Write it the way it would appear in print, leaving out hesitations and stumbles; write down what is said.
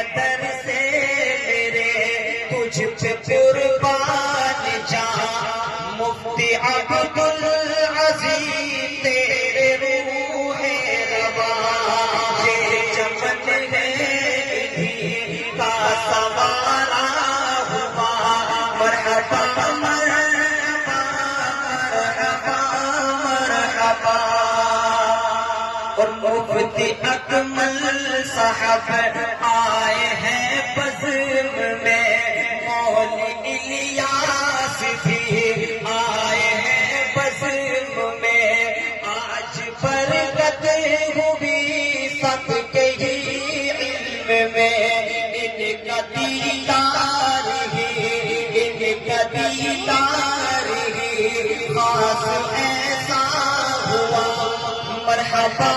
قدر سے میرے تجھ پہ قربان جاں مفتی عبدالعزیز تیرے روح رواں یہ چمن ہے بھی کا سوارا ہوا مرحبا مرحبا مرحبا مرحبا اور مفتی اکمل صاحب آئے ہیں بزم میں مولوی الیاس بھی آئے ہیں بزم میں آج برکت ہوئی سب کے ہی علم میں ان کا دیدار ہی خاص ایسا ہوا مرحبا